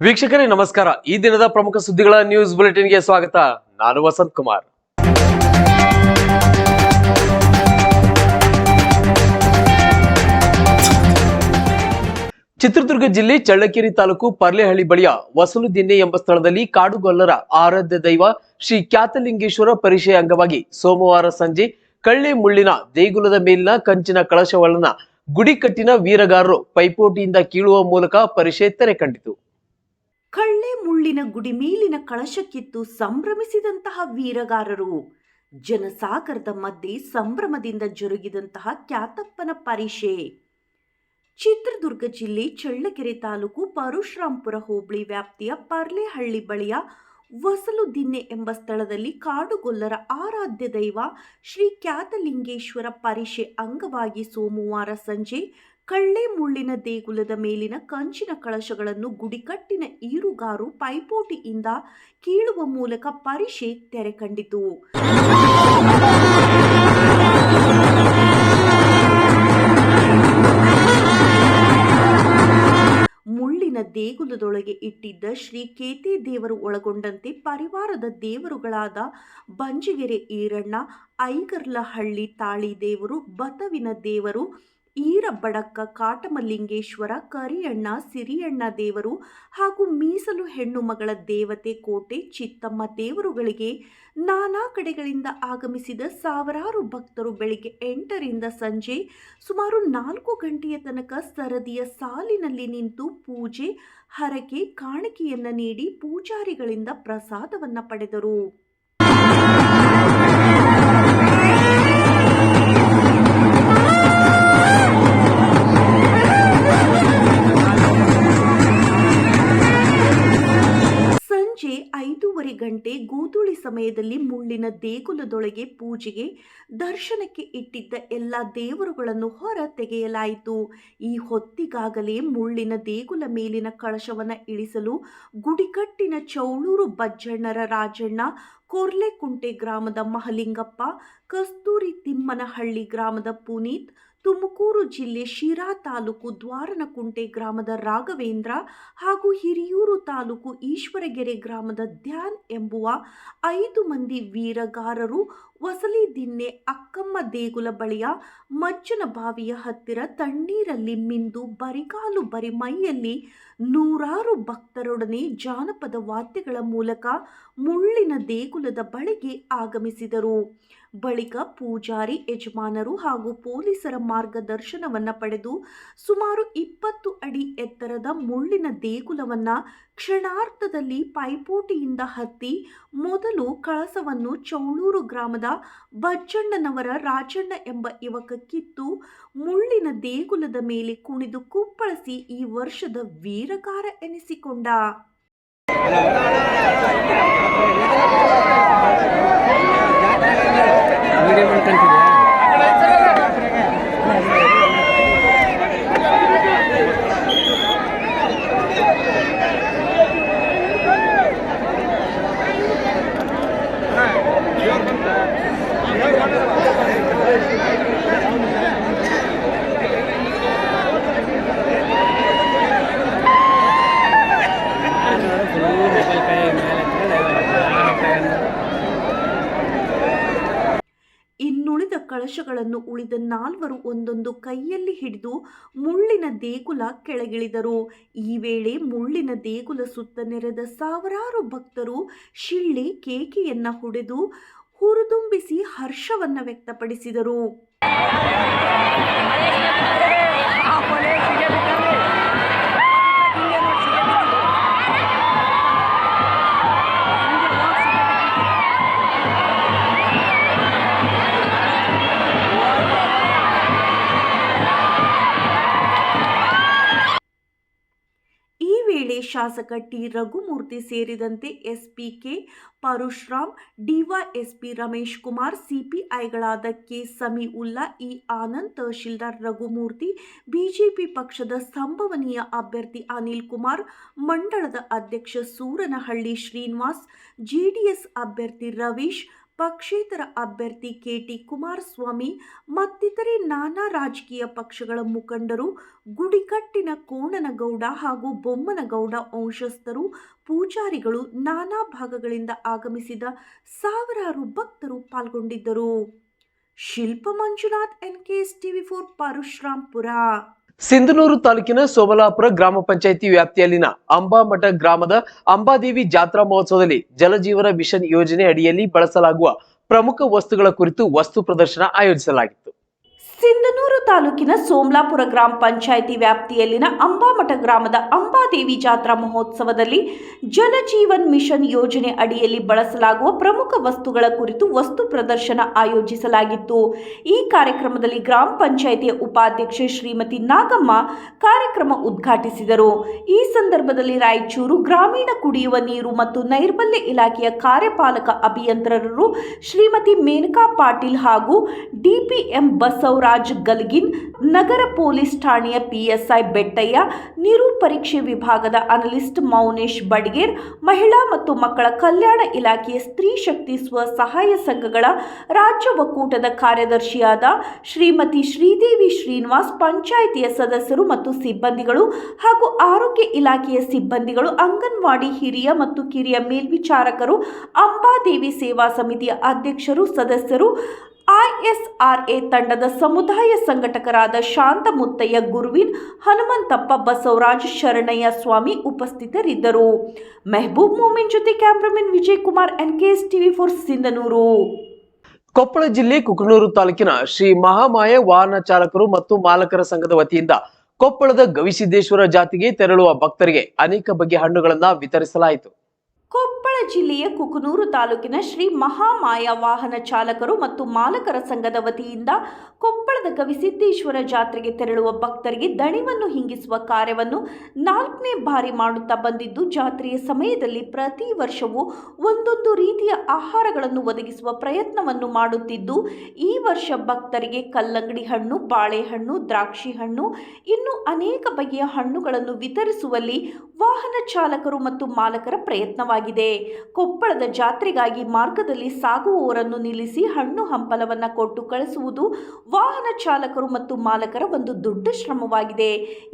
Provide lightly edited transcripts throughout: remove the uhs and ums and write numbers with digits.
ವೀಕ್ಷಕರೇ ನಮಸ್ಕಾರ. ಈ ದಿನದ ಪ್ರಮುಖ ಸುದ್ದಿಗಳ ನ್ಯೂಸ್ ಬುಲೆಟಿನ್ಗೆ ಸ್ವಾಗತ. ನಾನು ವಸಂತ್ ಕುಮಾರ್. ಚಿತ್ರದುರ್ಗ ಜಿಲ್ಲೆ ಚಳ್ಳಕೆರೆ ತಾಲೂಕು ಪರ್ಲೆಹಳ್ಳಿ ಬಳಿಯ ವಸಲುದಿನ್ನೆ ಎಂಬ ಸ್ಥಳದಲ್ಲಿ ಕಾಡುಗೊಲ್ಲರ ಆರಾಧ್ಯ ದೈವ ಶ್ರೀ ಕ್ಯಾತಲಿಂಗೇಶ್ವರ ಪರಿಷೆಯ ಅಂಗವಾಗಿ ಸೋಮವಾರ ಸಂಜೆ ಕಳ್ಳೆ ಮುಳ್ಳಿನ ದೇಗುಲದ ಮೇಲಿನ ಕಂಚಿನ ಕಳಶವನ್ನ ಗುಡಿಕಟ್ಟಿನ ವೀರಗಾರರು ಪೈಪೋಟಿಯಿಂದ ಕೀಳುವ ಮೂಲಕ ಪರಿಷೆ ತೆರೆ ಕಂಡಿತು. ಕಳ್ಳೆ ಮುಳ್ಳಿನ ಗುಡಿ ಮೇಲಿನ ಕಳಶಕ್ಕಿತ್ತು ಸಂಭ್ರಮಿಸಿದಂತಹ ವೀರಗಾರರು. ಜನಸಾಗರದ ಮಧ್ಯೆ ಸಂಭ್ರಮದಿಂದ ಜರುಗಿದಂತಹ ಕ್ಯಾತಪ್ಪನ ಪರಿಷೆ. ಚಿತ್ರದುರ್ಗ ಜಿಲ್ಲೆ ಚಳ್ಳಕೆರೆ ತಾಲೂಕು ಪರಶುರಾಂಪುರ ಹೋಬಳಿ ವ್ಯಾಪ್ತಿಯ ಪರ್ಲೆಹಳ್ಳಿ ಬಳಿಯ ವಸಲುದಿನ್ನೆ ಎಂಬ ಸ್ಥಳದಲ್ಲಿ ಕಾಡುಗೊಲ್ಲರ ಆರಾಧ್ಯ ದೈವ ಶ್ರೀ ಕ್ಯಾತಲಿಂಗೇಶ್ವರ ಪರಿಷೆ ಅಂಗವಾಗಿ ಸೋಮವಾರ ಸಂಜೆ ಕಳ್ಳೆ ಮುಳ್ಳಿನ ದೇಗುಲದ ಮೇಲಿನ ಕಂಚಿನ ಕಳಶಗಳನ್ನು ಗುಡಿಕಟ್ಟಿನ ಈರುಗಾರು ಪೈಪೋಟಿಯಿಂದ ಕೀಳುವ ಮೂಲಕ ಪರಿಷೆ ತೆರೆ ಕಂಡಿತು. ಮುಳ್ಳಿನ ದೇಗುಲದೊಳಗೆ ಇಟ್ಟಿದ್ದ ಶ್ರೀ ಕೇತೆ ದೇವರು ಒಳಗೊಂಡಂತೆ ಪರಿವಾರದ ದೇವರುಗಳಾದ ಬಂಜಿಗೆರೆ ಈರಣ್ಣ, ಐಗರ್ಲಹಳ್ಳಿ ತಾಳಿ ದೇವರು, ಬತವಿನ ದೇವರು, ಈರಬಡಕ್ಕ ಕಾಟಮಲಿಂಗೇಶ್ವರ, ಕರಿಯಣ್ಣ, ಸಿರಿಯಣ್ಣ ದೇವರು ಹಾಗೂ ಮೀಸಲು ಹೆಣ್ಣು ಮಗಳ ದೇವತೆ ಕೋಟೆ ಚಿತ್ತಮ್ಮ ದೇವರುಗಳಿಗೆ ನಾನಾ ಕಡೆಗಳಿಂದ ಆಗಮಿಸಿದ ಸಾವಿರಾರು ಭಕ್ತರು ಬೆಳಿಗ್ಗೆ 8ರಿಂದ ಸಂಜೆ ಸುಮಾರು 4 ಗಂಟೆಯ ತನಕ ಸರದಿಯ ಸಾಲಿನಲ್ಲಿ ನಿಂತು ಪೂಜೆ, ಹರಕೆ, ಕಾಣಿಕೆಯನ್ನ ನೀಡಿ ಪೂಜಾರಿಗಳಿಂದ ಪ್ರಸಾದವನ್ನ ಪಡೆದರು. ಸಂಜೆ 5:30 ಗಂಟೆ ಗೋಧೂಳಿ ಸಮಯದಲ್ಲಿ ಮುಳ್ಳಿನ ದೇಗುಲದೊಳಗೆ ಪೂಜೆಗೆ ದರ್ಶನಕ್ಕೆ ಇಟ್ಟಿದ್ದ ಎಲ್ಲ ದೇವರುಗಳನ್ನು ಹೊರ ತೆಗೆಯಲಾಯಿತು. ಈ ಹೊತ್ತಿಗಾಗಲೇ ಮುಳ್ಳಿನ ದೇಗುಲ ಮೇಲಿನ ಕಳಶವನ್ನು ಇಳಿಸಲು ಗುಡಿಕಟ್ಟಿನ ಚೌಳೂರು ಬಜ್ಜಣ್ಣರ ರಾಜಣ್ಣ, ಕೊರ್ಲೆಕುಂಟೆ ಗ್ರಾಮದ ಮಹಲಿಂಗಪ್ಪ, ಕಸ್ತೂರಿ ತಿಮ್ಮನಹಳ್ಳಿ ಗ್ರಾಮದ ಪುನೀತ್, ತುಮಕೂರು ಜಿಲ್ಲೆ ಶಿರಾ ತಾಲೂಕು ದ್ವಾರನಕುಂಟೆ ಗ್ರಾಮದ ರಾಘವೇಂದ್ರ ಹಾಗೂ ಹಿರಿಯೂರು ತಾಲೂಕು ಈಶ್ವರಗೆರೆ ಗ್ರಾಮದ ಧ್ಯಾನ್ ಎಂಬುವ 5 ಮಂದಿ ವೀರಗಾರರು ವಸಲಿದಿನ್ನೆ ಅಕ್ಕಮ್ಮ ದೇಗುಲ ಬಳಿಯ ಮಜ್ಜನ ಬಾವಿಯ ಹತ್ತಿರ ತಣ್ಣೀರಲ್ಲಿ ಮಿಂದು ಬರಿಗಾಲು ಬರಿಮೈಯಲ್ಲಿ ನೂರಾರು ಭಕ್ತರೊಡನೆ ಜಾನಪದ ವಾದ್ಯಗಳ ಮೂಲಕ ಮುಳ್ಳಿನ ದೇಗುಲದ ಬಳಿಗೆ ಆಗಮಿಸಿದರು. ಬಳಿಕ ಪೂಜಾರಿ, ಯಜಮಾನರು ಹಾಗೂ ಪೊಲೀಸರ ಮಾರ್ಗದರ್ಶನವನ್ನು ಪಡೆದು ಸುಮಾರು 20 ಅಡಿ ಎತ್ತರದ ಮುಳ್ಳಿನ ದೇಗುಲವನ್ನು ಕ್ಷಣಾರ್ಧದಲ್ಲಿ ಪೈಪೋಟಿಯಿಂದ ಹತ್ತಿ ಮೊದಲು ಕಳಸವನ್ನು ಚೌಳೂರು ಗ್ರಾಮದ ಬಜ್ಜಣ್ಣನವರ ರಾಜಣ್ಣ ಎಂಬ ಯುವಕ ಕಿತ್ತು ಮುಳ್ಳಿನ ದೇಗುಲದ ಮೇಲೆ ಕುಣಿದು ಕುಪ್ಪಳಿಸಿ ಈ ವರ್ಷದ ವೀರಗಾರ ಎನಿಸಿಕೊಂಡ. ಇನ್ನುಳಿದ ಕಳಶಗಳನ್ನು ಉಳಿದ 4 ಒಂದೊಂದು ಕೈಯಲ್ಲಿ ಹಿಡಿದು ಮುಳ್ಳಿನ ದೇಗುಲ ಕೆಳಗಿಳಿದರು. ಈ ವೇಳೆ ಮುಳ್ಳಿನ ದೇಗುಲ ಸುತ್ತ ನೆರೆದ ಸಾವಿರಾರು ಭಕ್ತರು ಶಿಳ್ಳೆ, ಕೇಕೆಯನ್ನ ಹೊಡೆದು ಹುರಿದುಂಬಿಸಿ ಹರ್ಷವನ್ನ ವ್ಯಕ್ತಪಡಿಸಿದರು. ಶಾಸಕ ಟಿ ರಘುಮೂರ್ತಿ ಸೇರಿದಂತೆ SP K Parashuram, DySP Ramesh Kumar, ಸಿಪಿಐಗಳಾದ ಕೆ ಸಮೀಉಲ್ಲಾ, ಇ ಆನಂದ್, ತಹಶೀಲ್ದಾರ್ ರಘುಮೂರ್ತಿ, ಬಿಜೆಪಿ ಪಕ್ಷದ ಸಂಭವನೀಯ ಅಭ್ಯರ್ಥಿ ಅನಿಲ್ ಕುಮಾರ್, ಮಂಡಳದ ಅಧ್ಯಕ್ಷ ಸೂರನಹಳ್ಳಿ ಶ್ರೀನಿವಾಸ್, ಜೆಡಿಎಸ್ ಅಭ್ಯರ್ಥಿ ರವೀಶ್, ಪಕ್ಷೇತರ ಅಭ್ಯರ್ಥಿ ಕೆಟಿ ಕುಮಾರಸ್ವಾಮಿ ಮತ್ತಿತರೆ ನಾನಾ ರಾಜಕೀಯ ಪಕ್ಷಗಳ ಮುಖಂಡರು, ಗುಡಿಕಟ್ಟಿನ ಕೋಣನಗೌಡ ಹಾಗೂ ಬೊಮ್ಮನಗೌಡ ವಂಶಸ್ಥರು, ಪೂಜಾರಿಗಳು, ನಾನಾ ಭಾಗಗಳಿಂದ ಆಗಮಿಸಿದ ಸಾವಿರಾರು ಭಕ್ತರು ಪಾಲ್ಗೊಂಡಿದ್ದರು. ಶಿಲ್ಪ ಮಂಜುನಾಥ್, NKS TV4 ಪರಶುರಾಂಪುರ. ಸಿಂಧನೂರು ತಾಲೂಕಿನ ಸೋಮಲಾಪುರ ಗ್ರಾಮ ಪಂಚಾಯಿತಿ ವ್ಯಾಪ್ತಿಯಲ್ಲಿನ ಅಂಬಾಮಠ ಗ್ರಾಮದ ಅಂಬಾದೇವಿ ಜಾತ್ರಾ ಮಹೋತ್ಸವದಲ್ಲಿ ಜಲಜೀವನ ಮಿಷನ್ ಯೋಜನೆ ಅಡಿಯಲ್ಲಿ ಬಳಸಲಾಗುವ ಪ್ರಮುಖ ವಸ್ತುಗಳ ಕುರಿತು ವಸ್ತು ಪ್ರದರ್ಶನ ಆಯೋಜಿಸಲಾಗಿತ್ತು. ಸಿಂಧನೂರು ತಾಲೂಕಿನ ಸೋಮಲಾಪುರ ಗ್ರಾಮ ಪಂಚಾಯಿತಿ ವ್ಯಾಪ್ತಿಯಲ್ಲಿನ ಅಂಬಾಮಠ ಗ್ರಾಮದ ಅಂಬಾದೇವಿ ಜಾತ್ರಾ ಮಹೋತ್ಸವದಲ್ಲಿ ಜಲಜೀವನ್ ಮಿಷನ್ ಯೋಜನೆ ಅಡಿಯಲ್ಲಿ ಬಳಸಲಾಗುವ ಪ್ರಮುಖ ವಸ್ತುಗಳ ಕುರಿತು ವಸ್ತು ಪ್ರದರ್ಶನ ಆಯೋಜಿಸಲಾಗಿತ್ತು. ಈ ಕಾರ್ಯಕ್ರಮದಲ್ಲಿ ಗ್ರಾಮ ಪಂಚಾಯಿತಿಯ ಉಪಾಧ್ಯಕ್ಷೆ ಶ್ರೀಮತಿ ನಾಗಮ್ಮ ಕಾರ್ಯಕ್ರಮ ಉದ್ಘಾಟಿಸಿದರು. ಈ ಸಂದರ್ಭದಲ್ಲಿ ರಾಯಚೂರು ಗ್ರಾಮೀಣ ಕುಡಿಯುವ ನೀರು ಮತ್ತು ನೈರ್ಮಲ್ಯ ಇಲಾಖೆಯ ಕಾರ್ಯಪಾಲಕ ಅಭಿಯಂತರರು ಶ್ರೀಮತಿ ಮೇನಕಾ ಪಾಟೀಲ್ ಹಾಗೂ DPM ಬಸವರಾಜ್ ಗಲ್ಗಿನ್, ನಗರ ಪೊಲೀಸ್ ಠಾಣೆಯ PSI ಬೆಟ್ಟಯ್ಯ, ನೀರು ಪರೀಕ್ಷೆ ವಿಭಾಗದ ಅನಲಿಸ್ಟ್ ಮೌನೇಶ್ ಬಡ್ಗೇರ್, ಮಹಿಳಾ ಮತ್ತು ಮಕ್ಕಳ ಕಲ್ಯಾಣ ಇಲಾಖೆಯ ಸ್ತ್ರೀ ಶಕ್ತಿ ಸ್ವಸಹಾಯ ಸಂಘಗಳ ರಾಜ್ಯ ಒಕ್ಕೂಟದ ಕಾರ್ಯದರ್ಶಿಯಾದ ಶ್ರೀಮತಿ ಶ್ರೀದೇವಿ ಶ್ರೀನಿವಾಸ್, ಪಂಚಾಯಿತಿಯ ಸದಸ್ಯರು ಮತ್ತು ಸಿಬ್ಬಂದಿಗಳು ಹಾಗೂ ಆರೋಗ್ಯ ಇಲಾಖೆಯ ಸಿಬ್ಬಂದಿಗಳು, ಅಂಗನವಾಡಿ ಹಿರಿಯ ಮತ್ತು ಕಿರಿಯ ಮೇಲ್ವಿಚಾರಕರು, ಅಂಬಾದೇವಿ ಸೇವಾ ಸಮಿತಿಯ ಅಧ್ಯಕ್ಷರು, ಸದಸ್ಯರು, ISRA ತಂಡದ ಸಮುದಾಯ ಸಂಘಟಕರಾದ ಶಾಂತ ಮುತ್ತಯ್ಯ ಗುರುವಿನ್, ಹನುಮಂತಪ್ಪ, ಬಸವರಾಜ್, ಶರಣಯ್ಯ ಸ್ವಾಮಿ ಉಪಸ್ಥಿತರಿದ್ದರು. ಮೆಹಬೂಬ್ ಮೊಮಿನ್ ಜೊತೆ cameraman Vijay Kumar, NKS TV4 Sindhanur. Koppal ಜಿಲ್ಲೆ ಕುಕನೂರು ತಾಲೂಕಿನ ಶ್ರೀ ಮಹಾಮಾಯ ವಾಹನ ಚಾಲಕರು ಮತ್ತು ಮಾಲಕರ ಸಂಘದ ವತಿಯಿಂದ ಕೊಪ್ಪಳದ ಗವಿಸಿದ್ದೇಶ್ವರ ಜಾತಿಗೆ ತೆರಳುವ ಭಕ್ತರಿಗೆ ಅನೇಕ ಬಗೆಯ ಹಣ್ಣುಗಳನ್ನು ವಿತರಿಸಲಾಯಿತು. ಕೊಪ್ಪಳ ಜಿಲ್ಲೆಯ ಕುಕನೂರು ತಾಲೂಕಿನ ಶ್ರೀ ಮಹಾಮಾಯ ವಾಹನ ಚಾಲಕರು ಮತ್ತು ಮಾಲಕರ ಸಂಘದ ವತಿಯಿಂದ ಕೊಪ್ಪಳದ ಗವಿಸಿದ್ದೇಶ್ವರ ಜಾತ್ರೆಗೆ ತೆರಳುವ ಭಕ್ತರಿಗೆ ದಣಿವನ್ನು ಹಿಂಗಿಸುವ ಕಾರ್ಯವನ್ನು 4ನೇ ಬಾರಿ ಮಾಡುತ್ತಾ ಬಂದಿದ್ದು, ಜಾತ್ರೆಯ ಸಮಯದಲ್ಲಿ ಪ್ರತಿ ವರ್ಷವೂ ಒಂದೊಂದು ರೀತಿಯ ಆಹಾರಗಳನ್ನು ಒದಗಿಸುವ ಪ್ರಯತ್ನವನ್ನು ಮಾಡುತ್ತಿದ್ದು, ಈ ವರ್ಷ ಭಕ್ತರಿಗೆ ಕಲ್ಲಂಗಡಿ ಹಣ್ಣು, ಬಾಳೆಹಣ್ಣು, ದ್ರಾಕ್ಷಿ ಹಣ್ಣು, ಇನ್ನೂ ಅನೇಕ ಬಗೆಯ ಹಣ್ಣುಗಳನ್ನು ವಿತರಿಸುವಲ್ಲಿ ವಾಹನ ಚಾಲಕರು ಮತ್ತು ಮಾಲಕರ ಪ್ರಯತ್ನವಾಗಿದೆ. ಕೊಪ್ಪಳದ ಜಾತ್ರೆಗಾಗಿ ಮಾರ್ಗದಲ್ಲಿ ಸಾಗುವವರನ್ನು ನಿಲ್ಲಿಸಿ ಹಣ್ಣು ಹಂಪಲವನ್ನು ಕೊಟ್ಟು ಕಳಿಸುವುದು ವಾಹನ ಚಾಲಕರು ಮತ್ತು ಮಾಲಕರ ಒಂದು ದೊಡ್ಡ ಶ್ರಮವಾಗಿದೆ.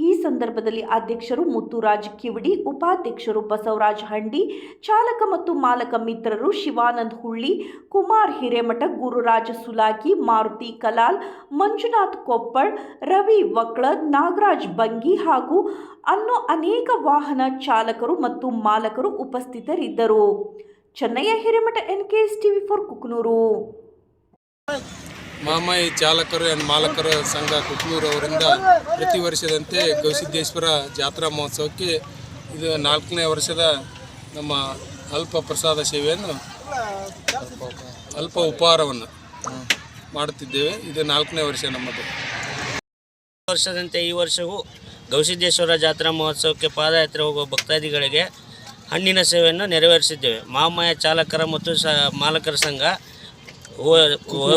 ಈ ಸಂದರ್ಭದಲ್ಲಿ ಅಧ್ಯಕ್ಷರು ಮುತ್ತುರಾಜ್ ಕಿವಡಿ, ಉಪಾಧ್ಯಕ್ಷರು ಬಸವರಾಜ್ ಹಂಡಿ, ಚಾಲಕ ಮತ್ತು ಮಾಲಕ ಮಿತ್ರರು ಶಿವಾನಂದ್ ಹುಳ್ಳಿ, ಕುಮಾರ್ ಹಿರೇಮಠ, ಗುರುರಾಜ ಸುಲಾಕಿ, ಮಾರುತಿ ಕಲಾಲ್, ಮಂಜುನಾಥ್ ಕೊಪ್ಪಳ್, ರವಿ ವಕ್ಳದ್, ನಾಗರಾಜ್ ಬಂಗಿ ಹಾಗೂ ಅನೇಕ ವಾಹನ ಚಾಲಕರು ಮತ್ತು ಮಾಲಕರು ಉಪಸ್ಥಿತರಿದ್ದರು. Chennaiah Hiremath, NKS TV4 Kukanur. ಮಹಾಮಾಯಿ ಚಾಲಕರು ಆ್ಯಂಡ್ ಮಾಲಕರ ಸಂಘ ಕುಕನೂರು ಅವರಿಂದ ಪ್ರತಿ ವರ್ಷದಂತೆ ಗವಿಸಿದ್ದೇಶ್ವರ ಜಾತ್ರಾ ಮಹೋತ್ಸವಕ್ಕೆ ಇದು 4ನೇ ವರ್ಷದ ನಮ್ಮ ಅಲ್ಪ ಪ್ರಸಾದ ಸೇವೆಯನ್ನು, ಅಲ್ಪ ಉಪಹಾರವನ್ನು ಮಾಡುತ್ತಿದ್ದೇವೆ. ಇದು 4ನೇ ವರ್ಷ ನಮ್ಮದು. ವರ್ಷದಂತೆ ಈ ವರ್ಷವೂ ಗವಿಸಿದ್ದೇಶ್ವರ ಜಾತ್ರಾ ಮಹೋತ್ಸವಕ್ಕೆ ಪಾದಯಾತ್ರೆ ಹೋಗುವ ಭಕ್ತಾದಿಗಳಿಗೆ ಹಣ್ಣಿನ ಸೇವೆಯನ್ನು ನೆರವೇರಿಸಿದ್ದೇವೆ. ಮಹಾಮಾಯ ಚಾಲಕರ ಮತ್ತು ಮಾಲಕರ ಸಂಘ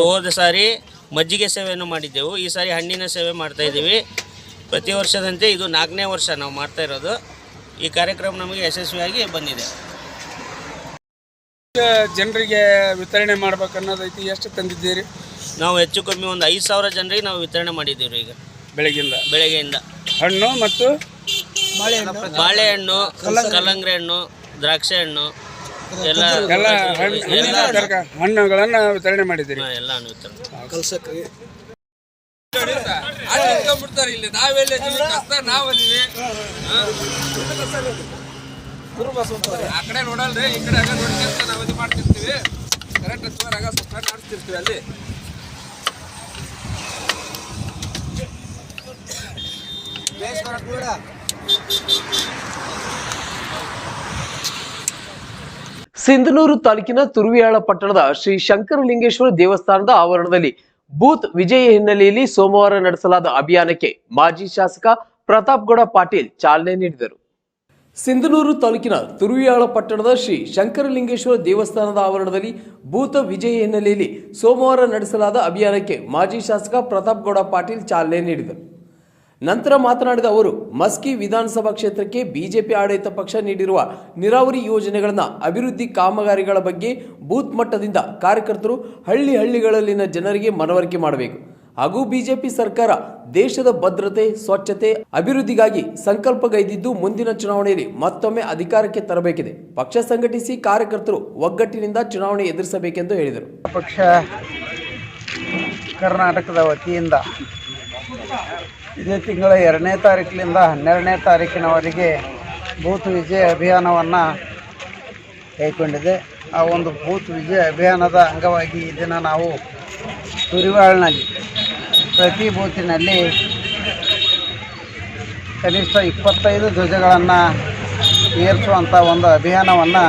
ಹೋದ ಸಾರಿ ಮಜ್ಜಿಗೆ ಸೇವೆಯನ್ನು ಮಾಡಿದ್ದೆವು. ಈ ಸಾರಿ ಹಣ್ಣಿನ ಸೇವೆ ಮಾಡ್ತಾಯಿದ್ದೀವಿ. ಪ್ರತಿ ವರ್ಷದಂತೆ ಇದು 4ನೇ ವರ್ಷ ನಾವು ಮಾಡ್ತಾ ಇರೋದು. ಈ ಕಾರ್ಯಕ್ರಮ ನಮಗೆ ಯಶಸ್ವಿಯಾಗಿ ಬಂದಿದೆ. ಜನರಿಗೆ ವಿತರಣೆ ಮಾಡ್ಬೇಕನ್ನೋದೈತಿ. ಎಷ್ಟು ತಂದಿದ್ದೀರಿ? ನಾವು ಹೆಚ್ಚು ಕಮ್ಮಿ ಒಂದು 5,000 ಜನರಿಗೆ ನಾವು ವಿತರಣೆ ಮಾಡಿದ್ದೀವಿ. ಈಗ ಬೆಳಗ್ಗೆಯಿಂದ ಹಣ್ಣು ಮತ್ತು ಬಾಳೆಹಣ್ಣು, ಕಲ್ಲಂಗಡಿ ಹಣ್ಣು, ದ್ರಾಕ್ಷಿ ಹಣ್ಣು ಎಲ್ಲ ಹಣ್ಣುಗಳನ್ನು ವಿತರಣೆ ಮಾಡಿದ್ದೀರಿ. ಎಲ್ಲ ವಿತರಣೆ ಆ ಕಡೆ ನೋಡಲ್ರಿ, ಈ ಕಡೆ ನೋಡ್ಕೊಂತ ನಾವು ಇದು ಮಾಡ್ತಿರ್ತೀವಿ. ಕರೆಕ್ಟ್ ನಡೆಸ್ತಿರ್ತೀವಿ ಅಲ್ಲಿ. ಸಿಂಧನೂರು ತಾಲೂಕಿನ ತುರುವಿಯಾಳ ಪಟ್ಟಣದ ಶ್ರೀ ಶಂಕರಲಿಂಗೇಶ್ವರ ದೇವಸ್ಥಾನದ ಆವರಣದಲ್ಲಿ ಬೂತ್ ವಿಜಯ ಹಿನ್ನೆಲೆಯಲ್ಲಿ ಸೋಮವಾರ ನಡೆಸಲಾದ ಅಭಿಯಾನಕ್ಕೆ ಮಾಜಿ ಶಾಸಕ ಪ್ರತಾಪ್ಗೌಡ ಪಾಟೀಲ್ ಚಾಲನೆ ನೀಡಿದರು. ಸಿಂಧನೂರು ತಾಲೂಕಿನ ತುರುವಿಯಾಳ ಪಟ್ಟಣದ ಶ್ರೀ ಶಂಕರಲಿಂಗೇಶ್ವರ ದೇವಸ್ಥಾನದ ಆವರಣದಲ್ಲಿ ಬೂತ್ ವಿಜಯ ಹಿನ್ನೆಲೆಯಲ್ಲಿ ಸೋಮವಾರ ನಡೆಸಲಾದ ಅಭಿಯಾನಕ್ಕೆ ಮಾಜಿ ಶಾಸಕ ಪ್ರತಾಪ್ಗೌಡ ಪಾಟೀಲ್ ಚಾಲನೆ ನೀಡಿದರು. ನಂತರ ಮಾತನಾಡಿದ ಅವರು ಮಸ್ಕಿ ವಿಧಾನಸಭಾ ಕ್ಷೇತ್ರಕ್ಕೆ ಬಿಜೆಪಿ ಆಡಳಿತ ಪಕ್ಷ ನೀಡಿರುವ ನೀರಾವರಿ ಯೋಜನೆಗಳನ್ನ ಅಭಿವೃದ್ಧಿ ಕಾಮಗಾರಿಗಳ ಬಗ್ಗೆ ಬೂತ್ ಮಟ್ಟದಿಂದ ಕಾರ್ಯಕರ್ತರು ಹಳ್ಳಿಗಳಲ್ಲಿನ ಜನರಿಗೆ ಮನವರಿಕೆ ಮಾಡಬೇಕು ಹಾಗೂ ಬಿಜೆಪಿ ಸರ್ಕಾರ ದೇಶದ ಭದ್ರತೆ ಸ್ವಚ್ಛತೆ ಅಭಿವೃದ್ಧಿಗಾಗಿ ಸಂಕಲ್ಪಗೈದಿದ್ದು ಮುಂದಿನ ಚುನಾವಣೆಯಲ್ಲಿ ಮತ್ತೊಮ್ಮೆ ಅಧಿಕಾರಕ್ಕೆ ತರಬೇಕಿದೆ. ಪಕ್ಷ ಸಂಘಟಿಸಿ ಕಾರ್ಯಕರ್ತರು ಒಗ್ಗಟ್ಟಿನಿಂದ ಚುನಾವಣೆ ಎದುರಿಸಬೇಕೆಂದು ಹೇಳಿದರು. ಪಕ್ಷ ಕರ್ನಾಟಕದ ವತಿಯಿಂದ ಇದೇ ತಿಂಗಳ 2ನೇ ತಾರೀಕಿನಿಂದ 12ನೇ ತಾರೀಕಿನವರೆಗೆ ಬೂತ್ ವಿಜಯ ಅಭಿಯಾನವನ್ನು ಕೈಗೊಂಡಿದೆ. ಆ ಒಂದು ಬೂತ್ ವಿಜಯ ಅಭಿಯಾನದ ಅಂಗವಾಗಿ ಈ ದಿನ ನಾವು ತುರಿವಾಳ್ನಲ್ಲಿ ಪ್ರತಿ ಬೂತಿನಲ್ಲಿ ಕನಿಷ್ಠ 25 ಧ್ವಜಗಳನ್ನು ಏರಿಸುವಂಥ ಒಂದು ಅಭಿಯಾನವನ್ನು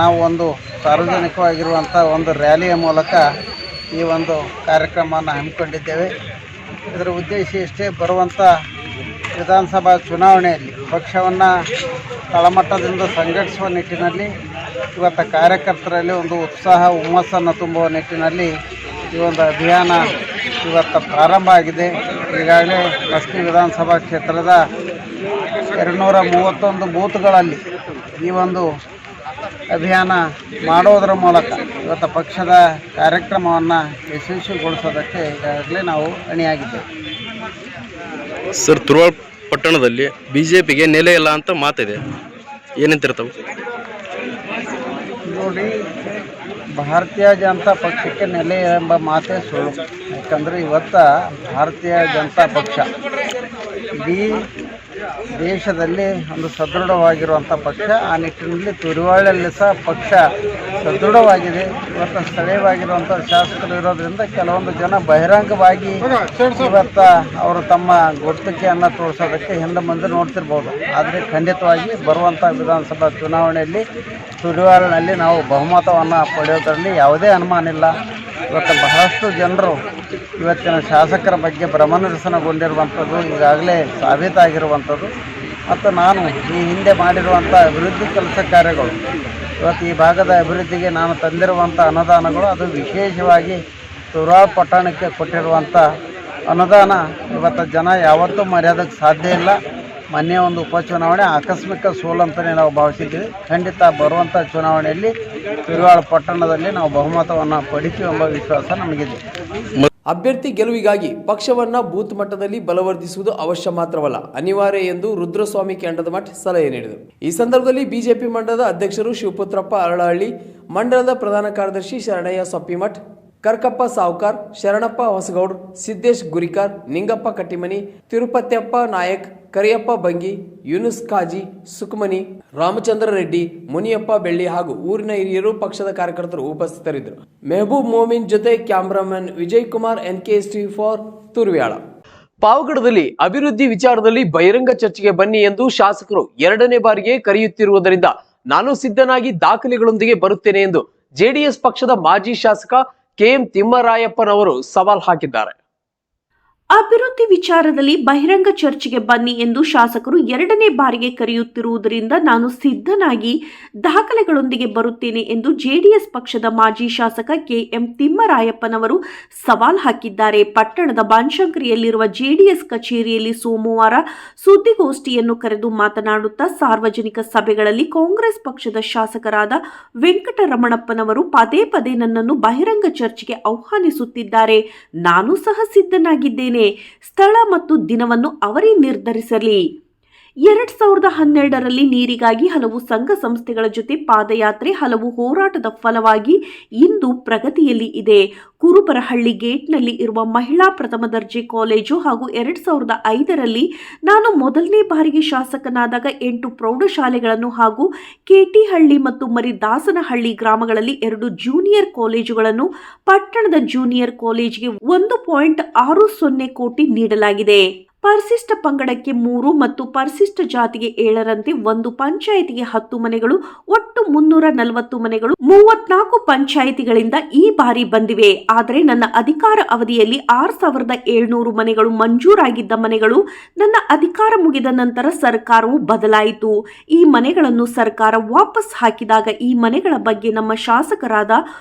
ನಾವು ಒಂದು ಸಾರ್ವಜನಿಕವಾಗಿರುವಂಥ ಒಂದು ರ್ಯಾಲಿಯ ಮೂಲಕ ಈ ಒಂದು ಕಾರ್ಯಕ್ರಮವನ್ನು ಹಮ್ಮಿಕೊಂಡಿದ್ದೇವೆ. ಇದರ ಉದ್ದೇಶ ಇಷ್ಟೇ, ಬರುವಂಥ ವಿಧಾನಸಭಾ ಚುನಾವಣೆಯಲ್ಲಿ ಪಕ್ಷವನ್ನು ತಳಮಟ್ಟದಿಂದ ಸಂಘಟಿಸುವ ನಿಟ್ಟಿನಲ್ಲಿ ಇವತ್ತು ಕಾರ್ಯಕರ್ತರಲ್ಲಿ ಒಂದು ಉತ್ಸಾಹ ಹುಮ್ಮಸ್ಸನ್ನು ತುಂಬುವ ನಿಟ್ಟಿನಲ್ಲಿ ಈ ಒಂದು ಅಭಿಯಾನ ಇವತ್ತು ಪ್ರಾರಂಭ ಆಗಿದೆ. ಈಗಾಗಲೇ ಮಸ್ಕಿ ವಿಧಾನಸಭಾ ಕ್ಷೇತ್ರದ 231 ಬೂತ್ಗಳಲ್ಲಿ ಈ ಒಂದು ಅಭಿಯಾನ ಮಾಡೋದರ ಮೂಲಕ ಇವತ್ತು ಪಕ್ಷದ ಕಾರ್ಯಕ್ರಮವನ್ನು ಯಶಸ್ವಿಗೊಳಿಸೋದಕ್ಕೆ ಈಗಾಗಲೇ ನಾವು ಅಣಿಯಾಗಿದ್ದೇವೆ. ಸರ್, ತುರುವಾಳ ಪಟ್ಟಣದಲ್ಲಿ ಬಿಜೆಪಿಗೆ ನೆಲೆ ಇಲ್ಲ ಅಂತ ಮಾತಿದೆ, ಏನಂತಿರ್ತಾವೆ? ನೋಡಿ, ಭಾರತೀಯ ಜನತಾ ಪಕ್ಷಕ್ಕೆ ನೆಲೆ ಎಂಬ ಮಾತೇ ಸುಳ್ಳು. ಯಾಕಂದರೆ ಇವತ್ತು ಭಾರತೀಯ ಜನತಾ ಪಕ್ಷ ಇಡೀ ದೇಶದಲ್ಲಿ ಒಂದು ಸದೃಢವಾಗಿರುವಂಥ ಪಕ್ಷ. ಆ ನಿಟ್ಟಿನಲ್ಲಿ ತುರಿವಾಳಲ್ಲಿ ಸಹ ಪಕ್ಷ ಸದೃಢವಾಗಿದೆ. ಇವತ್ತು ಸ್ಥಳೀಯವಾಗಿರುವಂಥ ಶಾಸಕರು ಇರೋದ್ರಿಂದ ಕೆಲವೊಂದು ಜನ ಬಹಿರಂಗವಾಗಿ ಇವತ್ತು ಅವರು ತಮ್ಮ ಗುರುತಿಕೆಯನ್ನು ತೋರಿಸೋದಕ್ಕೆ ಹಿಂದೆ ಮುಂದೆ ನೋಡ್ತಿರ್ಬೋದು. ಆದರೆ ಖಂಡಿತವಾಗಿ ಬರುವಂಥ ವಿಧಾನಸಭಾ ಚುನಾವಣೆಯಲ್ಲಿ ತುರಿವಾಳಿನಲ್ಲಿ ನಾವು ಬಹುಮತವನ್ನು ಪಡೆಯೋದರಲ್ಲಿ ಯಾವುದೇ ಅನುಮಾನ ಇಲ್ಲ. ಇವತ್ತು ಬಹಳಷ್ಟು ಜನರು ಇವತ್ತಿನ ಶಾಸಕರ ಬಗ್ಗೆ ಭ್ರಮನಿರಸನಗೊಂಡಿರುವಂಥದ್ದು ಈಗಾಗಲೇ ಸಾಬೀತಾಗಿರುವಂಥದ್ದು. ಮತ್ತು ನಾನು ಈ ಹಿಂದೆ ಮಾಡಿರುವಂಥ ಅಭಿವೃದ್ಧಿ ಕೆಲಸ ಕಾರ್ಯಗಳು, ಇವತ್ತು ಈ ಭಾಗದ ಅಭಿವೃದ್ಧಿಗೆ ನಾನು ತಂದಿರುವಂಥ ಅನುದಾನಗಳು, ಅದು ವಿಶೇಷವಾಗಿ ತುರುವಾಳ ಪಟ್ಟಣಕ್ಕೆ ಕೊಟ್ಟಿರುವಂಥ ಅನುದಾನ ಇವತ್ತು ಜನ ಯಾವತ್ತೂ ಮರ್ಯಾದಕ್ಕೆ ಸಾಧ್ಯ ಇಲ್ಲ. ಮೊನ್ನೆ ಒಂದು ಉಪಚುನಾವಣೆ ಆಕಸ್ಮಿಕ ಸೋಲು ಅಂತಲೇ ನಾವು ಭಾವಿಸಿದ್ದೀವಿ. ಖಂಡಿತ ಬರುವಂಥ ಚುನಾವಣೆಯಲ್ಲಿ ತುರುವಾಳ ಪಟ್ಟಣದಲ್ಲಿ ನಾವು ಬಹುಮತವನ್ನು ಪಡಿತೀವಿ ಎಂಬ ವಿಶ್ವಾಸ ನಮಗಿದೆ. ಅಭ್ಯರ್ಥಿ ಗೆಲುವಿಗಾಗಿ ಪಕ್ಷವನ್ನ ಬೂತ್ ಮಟ್ಟದಲ್ಲಿ ಬಲವರ್ಧಿಸುವುದು ಅವಶ್ಯ ಮಾತ್ರವಲ್ಲ, ಅನಿವಾರ್ಯ ಎಂದು ರುದ್ರಸ್ವಾಮಿ ಕೆಂಡದಮಠ್ ಸಲಹೆ ನೀಡಿದರು. ಈ ಸಂದರ್ಭದಲ್ಲಿ ಬಿಜೆಪಿ ಮಂಡಲದ ಅಧ್ಯಕ್ಷರು ಶಿವಪುತ್ರಪ್ಪ ಅರಳಹಳ್ಳಿ, ಮಂಡಲದ ಪ್ರಧಾನ ಕಾರ್ಯದರ್ಶಿ ಶರಣಯ್ಯ ಸೊಪ್ಪಿಮಠ್, ಕರ್ಕಪ್ಪ ಸಾವ್ಕಾರ್, ಶರಣಪ್ಪ ಹೊಸಗೌಡ್, ಸಿದ್ದೇಶ್ ಗುರಿಕಾರ್, ನಿಂಗಪ್ಪ ಕಟ್ಟಿಮನಿ, ತಿರುಪತ್ಯಪ್ಪ ನಾಯಕ್, ಕರಿಯಪ್ಪ ಬಂಗಿ, ಯೂನುಸ್ ಖಾಜಿ, ಸುಕಮನಿ, ರಾಮಚಂದ್ರ ರೆಡ್ಡಿ, ಮುನಿಯಪ್ಪ ಬೆಳ್ಳಿ ಹಾಗೂ ಊರಿನ ಹಿರಿಯರು ಪಕ್ಷದ ಕಾರ್ಯಕರ್ತರು ಉಪಸ್ಥಿತರಿದ್ದರು. ಮೆಹಬೂಬ್ ಮೋಮಿನ್ ಜೊತೆ ಕ್ಯಾಮರಾಮನ್ ವಿಜಯ್ ಕುಮಾರ್, NK-ST4 ತುರ್ವ್ಯಾಳ. ಪಾವಗಡದಲ್ಲಿ ಅಭಿವೃದ್ಧಿ ವಿಚಾರದಲ್ಲಿ ಬಹಿರಂಗ ಚರ್ಚೆಗೆ ಬನ್ನಿ ಎಂದು ಶಾಸಕರು 2ನೇ ಬಾರಿಗೆ ಕರೆಯುತ್ತಿರುವುದರಿಂದ ನಾನು ಸಿದ್ಧನಾಗಿ ದಾಖಲೆಗಳೊಂದಿಗೆ ಬರುತ್ತೇನೆ ಎಂದು ಜೆಡಿಎಸ್ ಪಕ್ಷದ ಮಾಜಿ ಶಾಸಕ KM ತಿಮ್ಮರಾಯಪ್ಪನವರು ಸವಾಲ್ ಹಾಕಿದ್ದಾರೆ. ಅಭಿವೃದ್ಧಿ ವಿಚಾರದಲ್ಲಿ ಬಹಿರಂಗ ಚರ್ಚೆಗೆ ಬನ್ನಿ ಎಂದು ಶಾಸಕರು 2ನೇ ಬಾರಿಗೆ ಕರೆಯುತ್ತಿರುವುದರಿಂದ ನಾನು ಸಿದ್ಧನಾಗಿ ದಾಖಲೆಗಳೊಂದಿಗೆ ಬರುತ್ತೇನೆ ಎಂದು ಜೆಡಿಎಸ್ ಪಕ್ಷದ ಮಾಜಿ ಶಾಸಕ KM ತಿಮ್ಮರಾಯಪ್ಪನವರು ಸವಾಲ್ ಹಾಕಿದ್ದಾರೆ. ಪಟ್ಟಣದ ಬನಶಂಕರಿಯಲ್ಲಿರುವ ಜೆಡಿಎಸ್ ಕಚೇರಿಯಲ್ಲಿ ಸೋಮವಾರ ಸುದ್ದಿಗೋಷ್ಠಿಯನ್ನು ಕರೆದು ಮಾತನಾಡುತ್ತಾ ಸಾರ್ವಜನಿಕ ಸಭೆಗಳಲ್ಲಿ ಕಾಂಗ್ರೆಸ್ ಪಕ್ಷದ ಶಾಸಕರಾದ ವೆಂಕಟರಮಣಪ್ಪನವರು ಪದೇ ಪದೇ ನನ್ನನ್ನು ಬಹಿರಂಗ ಚರ್ಚೆಗೆ ಆಹ್ವಾನಿಸುತ್ತಿದ್ದಾರೆ. ನಾನು ಸಹ ಸಿದ್ಧನಾಗಿದ್ದೇನೆ. ಸ್ಥಳ ಮತ್ತು ದಿನವನ್ನು ಅವರೇ ನಿರ್ಧರಿಸಲಿ. 2012ರಲ್ಲಿ ನೀರಿಗಾಗಿ ಹಲವು ಸಂಘ ಸಂಸ್ಥೆಗಳ ಜೊತೆ ಪಾದಯಾತ್ರೆ, ಹಲವು ಹೋರಾಟದ ಫಲವಾಗಿ ಇಂದು ಪ್ರಗತಿಯಲ್ಲಿ ಇದೆ. ಕುರುಬರಹಳ್ಳಿ ಗೇಟ್ನಲ್ಲಿ ಇರುವ ಮಹಿಳಾ ಪ್ರಥಮ ದರ್ಜೆ ಕಾಲೇಜು ಹಾಗೂ 2005ರಲ್ಲಿ ನಾನು ಮೊದಲನೇ ಬಾರಿಗೆ ಶಾಸಕನಾದಾಗ 8 ಪ್ರೌಢಶಾಲೆಗಳನ್ನು ಹಾಗೂ ಕೇಟಿಹಳ್ಳಿ ಮತ್ತು ಮರಿದಾಸನಹಳ್ಳಿ ಗ್ರಾಮಗಳಲ್ಲಿ 2 ಜೂನಿಯರ್ ಕಾಲೇಜುಗಳನ್ನು, ಪಟ್ಟಣದ ಜೂನಿಯರ್ ಕಾಲೇಜಿಗೆ 1.60 ಕೋಟಿ ನೀಡಲಾಗಿದೆ. ಪರಿಶಿಷ್ಟ ಪಂಗಡಕ್ಕೆ 3 ಮತ್ತು ಪರಿಶಿಷ್ಟ ಜಾತಿಗೆ 7ರಂತೆ 1 ಪಂಚಾಯಿತಿಗೆ 10 ಮನೆಗಳು, ಒಟ್ಟು 340 ಮನೆಗಳು 34 ಪಂಚಾಯಿತಿಗಳಿಂದ ಈ ಬಾರಿ ಬಂದಿವೆ. ಆದರೆ ನನ್ನ ಅಧಿಕಾರ ಅವಧಿಯಲ್ಲಿ 6700 ಮನೆಗಳು ಮಂಜೂರಾಗಿದ್ದ ಮನೆಗಳು. ನನ್ನ ಅಧಿಕಾರ ಮುಗಿದ ನಂತರ ಸರ್ಕಾರವು ಬದಲಾಯಿತು. ಈ ಮನೆಗಳನ್ನು ಸರ್ಕಾರ ವಾಪಸ್ ಹಾಕಿದಾಗ ಈ ಮನೆಗಳ ಬಗ್ಗೆ ನಮ್ಮ ಶಾಸಕರಾದ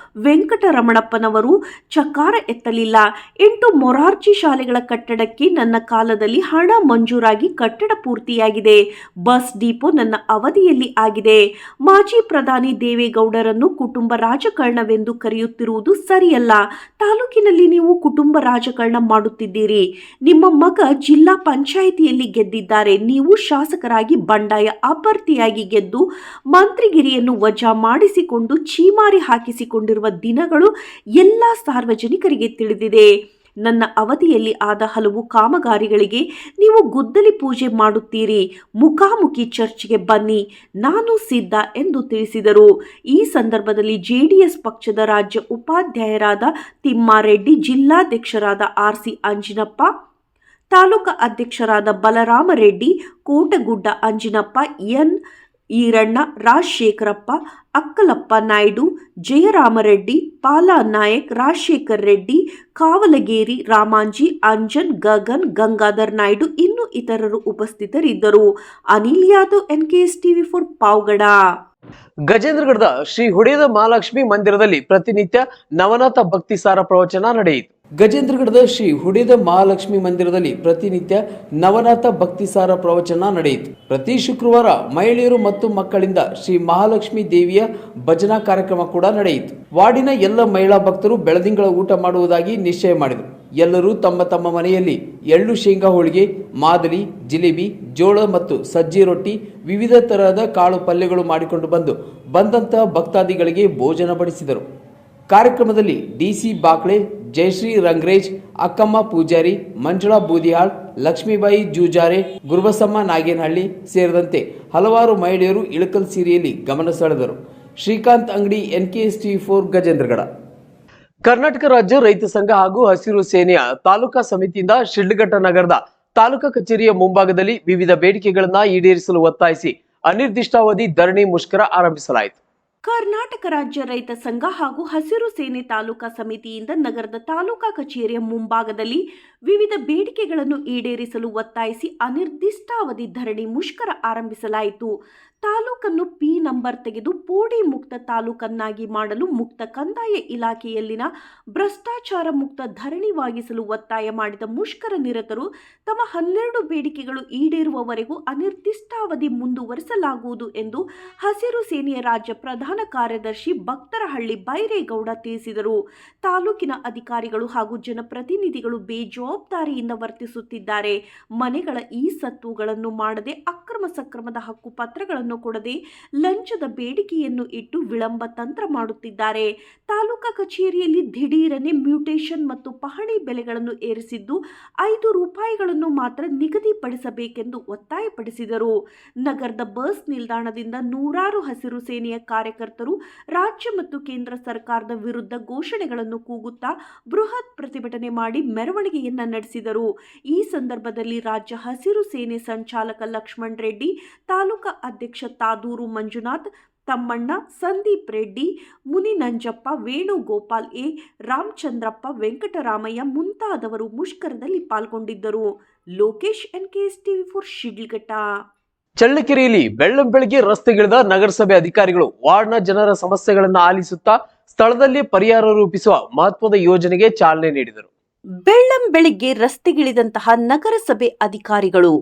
ವೆಂಕಟರಮಣಪ್ಪನವರು ಚಕಾರ ಎತ್ತಲಿಲ್ಲ. 8 ಮೊರಾರ್ಜಿ ಶಾಲೆಗಳ ಕಟ್ಟಡಕ್ಕೆ ನನ್ನ ಕಾಲದಲ್ಲಿ ಅವಧಿಯಲ್ಲಿ ಹಣ ಮಂಜೂರಾಗಿ ಕಟ್ಟಡ ಪೂರ್ತಿಯಾಗಿದೆ. ಬಸ್ ಡಿಪೋ ನನ್ನ ಅವಧಿಯಲ್ಲಿ ಆಗಿದೆ. ಮಾಜಿ ಪ್ರಧಾನಿ ದೇವೇಗೌಡರನ್ನು ಕುಟುಂಬ ರಾಜಕಾರಣವೆಂದು ಕರೆಯುತ್ತಿರುವುದು ಸರಿಯಲ್ಲ. ತಾಲೂಕಿನಲ್ಲಿ ನೀವು ಕುಟುಂಬ ರಾಜಕಾರಣ ಮಾಡುತ್ತಿದ್ದೀರಿ. ನಿಮ್ಮ ಮಗ ಜಿಲ್ಲಾ ಪಂಚಾಯಿತಿಯಲ್ಲಿ ಗೆದ್ದಿದ್ದಾರೆ. ನೀವು ಶಾಸಕರಾಗಿ ಬಂಡಾಯ ಅಭ್ಯರ್ಥಿಯಾಗಿ ಗೆದ್ದು ಮಂತ್ರಿಗಿರಿಯನ್ನು ವಜಾ ಮಾಡಿಸಿಕೊಂಡು ಚೀಮಾರಿ ಹಾಕಿಸಿಕೊಂಡಿರುವ ದಿನಗಳು ಎಲ್ಲ ಸಾರ್ವಜನಿಕರಿಗೆ ತಿಳಿದಿದೆ. ನನ್ನ ಅವಧಿಯಲ್ಲಿ ಆದ ಹಲವು ಕಾಮಗಾರಿಗಳಿಗೆ ನೀವು ಗುದ್ದಲಿ ಪೂಜೆ ಮಾಡುತ್ತೀರಿ. ಮುಖಾಮುಖಿ ಚರ್ಚೆಗೆ ಬನ್ನಿ, ನಾನು ಸಿದ್ಧ ಎಂದು ತಿಳಿಸಿದರು. ಈ ಸಂದರ್ಭದಲ್ಲಿ ಜೆಡಿಎಸ್ ಪಕ್ಷದ ರಾಜ್ಯ ಉಪಾಧ್ಯಕ್ಷರಾದ ತಿಮ್ಮಾರೆಡ್ಡಿ, ಜಿಲ್ಲಾಧ್ಯಕ್ಷರಾದ ಆರ್ಸಿ ಅಂಜಿನಪ್ಪ, ತಾಲೂಕಾ ಅಧ್ಯಕ್ಷರಾದ ಬಲರಾಮರೆಡ್ಡಿ, ಕೋಟಗುಡ್ಡ ಅಂಜಿನಪ್ಪ, ಎನ್ ಈರಣ್ಣ, ರಾಜಶೇಖರಪ್ಪ, ಅಕ್ಕಲಪ್ಪ ನಾಯ್ಡು, ಜಯರಾಮರೆಡ್ಡಿ, ಪಾಲಾ ನಾಯಕ್, ರಾಜಶೇಖರ್ ರೆಡ್ಡಿ, ಕಾವಲಗೇರಿ ರಾಮಾಂಜಿ, ಅಂಜನ್, ಗಗನ್, ಗಂಗಾಧರ್ ನಾಯ್ಡು ಇನ್ನು ಇತರರು ಉಪಸ್ಥಿತರಿದ್ದರು. Anil Yadav, NKS TV4 Pavagada. ಗಜೇಂದ್ರಗಢದ ಶ್ರೀ ಹುಡೇದ ಮಹಾಲಕ್ಷ್ಮಿ ಮಂದಿರದಲ್ಲಿ ಪ್ರತಿನಿತ್ಯ ನವನಾಥ ಭಕ್ತಿಸಾರ ಪ್ರವಚನ ನಡೆಯಿತು. ಗಜೇಂದ್ರಗಢದ ಶ್ರೀ ಹುಡೇದ ಮಹಾಲಕ್ಷ್ಮಿ ಮಂದಿರದಲ್ಲಿ ಪ್ರತಿನಿತ್ಯ ನವನಾಥ ಭಕ್ತಿಸಾರ ಪ್ರವಚನ ನಡೆಯಿತು. ಪ್ರತಿ ಶುಕ್ರವಾರ ಮಹಿಳೆಯರು ಮತ್ತು ಮಕ್ಕಳಿಂದ ಶ್ರೀ ಮಹಾಲಕ್ಷ್ಮಿ ದೇವಿಯ ಭಜನಾ ಕಾರ್ಯಕ್ರಮ ಕೂಡ ನಡೆಯಿತು. ವಾರ್ಡಿನ ಎಲ್ಲ ಮಹಿಳಾ ಭಕ್ತರು ಬೆಳದಿಂಗಳ ಊಟ ಮಾಡುವುದಾಗಿ ನಿಶ್ಚಯ ಮಾಡಿದರು. ಎಲ್ಲರೂ ತಮ್ಮ ತಮ್ಮ ಮನೆಯಲ್ಲಿ ಎಳ್ಳು ಶೇಂಗಾ ಹೋಳಿಗೆ, ಮಾದಲಿ, ಜಿಲೇಬಿ, ಜೋಳ ಮತ್ತು ಸಜ್ಜಿ ರೊಟ್ಟಿ, ವಿವಿಧ ತರಹದ ಕಾಳು ಪಲ್ಯಗಳು ಮಾಡಿಕೊಂಡು ಬಂದಂತಹ ಭಕ್ತಾದಿಗಳಿಗೆ ಭೋಜನ ಬಡಿಸಿದರು. ಕಾರ್ಯಕ್ರಮದಲ್ಲಿ ಡಿಸಿ ಬಾಕ್ಳೆ, ಜಯಶ್ರೀ ರಂಗ್ರೇಜ್, ಅಕ್ಕಮ್ಮ ಪೂಜಾರಿ, ಮಂಜುಳಾ ಬೂದಿಹಾಳ್, ಲಕ್ಷ್ಮೀಬಾಯಿ ಜೂಜಾರೆ, ಗುರುಬಸಮ್ಮ ನಾಗೇನಹಳ್ಳಿ ಸೇರಿದಂತೆ ಹಲವಾರು ಮಹಿಳೆಯರು ಇಳಕಲ್ ಸೀರೆಯಲ್ಲಿ ಗಮನ ಸೆಳೆದರು. ಶ್ರೀಕಾಂತ್ ಅಂಗಡಿ, NKS TV4 ಗಜೇಂದ್ರಗಢ. ಕರ್ನಾಟಕ ರಾಜ್ಯ ರೈತ ಸಂಘ ಹಾಗೂ ಹಸಿರು ಸೇನೆಯ ತಾಲೂಕಾ ಸಮಿತಿಯಿಂದ ಶಿಡ್ಲಘಟ್ಟ ನಗರದ ತಾಲೂಕಾ ಕಚೇರಿಯ ಮುಂಭಾಗದಲ್ಲಿ ವಿವಿಧ ಬೇಡಿಕೆಗಳನ್ನು ಈಡೇರಿಸಲು ಒತ್ತಾಯಿಸಿ ಅನಿರ್ದಿಷ್ಟಾವಧಿ ಧರಣಿ ಮುಷ್ಕರ ಆರಂಭಿಸಲಾಯಿತು. ಕರ್ನಾಟಕ ರಾಜ್ಯ ರೈತ ಸಂಘ ಹಾಗೂ ಹಸಿರು ಸೇನೆ ತಾಲೂಕಾ ಸಮಿತಿಯಿಂದ ನಗರದ ತಾಲೂಕಾ ಕಚೇರಿಯ ಮುಂಭಾಗದಲ್ಲಿ ವಿವಿಧ ಬೇಡಿಕೆಗಳನ್ನು ಈಡೇರಿಸಲು ಒತ್ತಾಯಿಸಿ ಅನಿರ್ದಿಷ್ಟಾವಧಿ ಧರಣಿ ಮುಷ್ಕರ ಆರಂಭಿಸಲಾಯಿತು. ತಾಲೂಕನ್ನು P ನಂಬರ್ ತೆಗೆದು ಪೋಡಿ ಮುಕ್ತ ತಾಲೂಕನ್ನಾಗಿ ಮಾಡಲು ಮುಕ್ತ ಕಂದಾಯ ಇಲಾಖೆಯಲ್ಲಿನ ಭ್ರಷ್ಟಾಚಾರ ಮುಕ್ತ ಧರಣಿವಾಗಿಸಲು ಒತ್ತಾಯ ಮಾಡಿದ ಮುಷ್ಕರ ನಿರತರು ತಮ್ಮ 12 ಬೇಡಿಕೆಗಳು ಈಡೇರುವವರೆಗೂ ಅನಿರ್ದಿಷ್ಟಾವಧಿ ಮುಂದುವರಿಸಲಾಗುವುದು ಎಂದು ಹಸಿರು ಸೇನೆಯ ರಾಜ್ಯ ಪ್ರಧಾನ ಕಾರ್ಯದರ್ಶಿ ಭಕ್ತರಹಳ್ಳಿ ಬೈರೇಗೌಡ ತಿಳಿಸಿದರು. ತಾಲೂಕಿನ ಅಧಿಕಾರಿಗಳು ಹಾಗೂ ಜನಪ್ರತಿನಿಧಿಗಳು ಬೇಜವಾಬ್ದಾರಿಯಿಂದ ವರ್ತಿಸುತ್ತಿದ್ದಾರೆ. ಮನೆಗಳ ಈ ಸತ್ತುಗಳನ್ನು ಮಾಡದೆ ಅಕ್ರಮ ಸಕ್ರಮದ ಹಕ್ಕು ಪತ್ರಗಳನ್ನು ಕೊಡದೆ ಲಂಚದ ಬೇಡಿಕೆಯನ್ನು ಇಟ್ಟು ವಿಳಂಬ ತಂತ್ರ ಮಾಡುತ್ತಿದ್ದಾರೆ. ತಾಲೂಕಾ ಕಚೇರಿಯಲ್ಲಿ ದಿಢೀರನೆ ಮ್ಯೂಟೇಷನ್ ಮತ್ತು ಪಹಣಿ ಬೆಲೆಗಳನ್ನು ಏರಿಸಿದ್ದು 5 ರೂಪಾಯಿಗಳನ್ನು ಮಾತ್ರ ನಿಗದಿಪಡಿಸಬೇಕೆಂದು ಒತ್ತಾಯಪಡಿಸಿದರು. ನಗರದ ಬಸ್ ನಿಲ್ದಾಣದಿಂದ ನೂರಾರು ಹಸಿರು ಸೇನೆಯ ಕಾರ್ಯಕರ್ತರು ರಾಜ್ಯ ಮತ್ತು ಕೇಂದ್ರ ಸರ್ಕಾರದ ವಿರುದ್ಧ ಘೋಷಣೆಗಳನ್ನು ಕೂಗುತ್ತಾ ಬೃಹತ್ ಪ್ರತಿಭಟನೆ ಮಾಡಿ ಮೆರವಣಿಗೆಯನ್ನ ನಡೆಸಿದರು. ಈ ಸಂದರ್ಭದಲ್ಲಿ ರಾಜ್ಯ ಹಸಿರು ಸೇನೆ ಸಂಚಾಲಕ ಲಕ್ಷ್ಮಣ್ ರೆಡ್ಡಿ, ತಾಲೂಕಾ ಅಧ್ಯಕ್ಷ ತಾದೂರು ಮಂಜುನಾಥ್, ತಮ್ಮಣ್ಣ, ಸಂದೀಪ್ ರೆಡ್ಡಿ, ಮುನಿನಂಜಪ್ಪ, ವೇಣುಗೋಪಾಲ್ ಎ, ರಾಮಚಂದ್ರಪ್ಪ, ವೆಂಕಟರಾಮಯ್ಯ ಮುಂತಾದವರು ಮುಷ್ಕರದಲ್ಲಿ ಪಾಲ್ಗೊಂಡಿದ್ದರು. Lokesh, NKS TV4 Sidlaghatta. ಚಳ್ಳಕೆರೆಯಲ್ಲಿ ಬೆಳ್ಳಂಬೆಳಗ್ಗೆ ರಸ್ತೆಗಿಳಿದ ನಗರಸಭೆ ಅಧಿಕಾರಿಗಳು ವಾರ್ಡ್ನ ಜನರ ಸಮಸ್ಯೆಗಳನ್ನು ಆಲಿಸುತ್ತಾ ಸ್ಥಳದಲ್ಲಿ ಪರಿಹಾರ ರೂಪಿಸುವ ಮಹತ್ವದ ಯೋಜನೆಗೆ ಚಾಲನೆ ನೀಡಿದರು. ಬೆಳ್ಳಂಬೆಳಗ್ಗೆ ರಸ್ತೆಗಿಳಿದಂತಹ ನಗರಸಭೆ ಅಧಿಕಾರಿಗಳು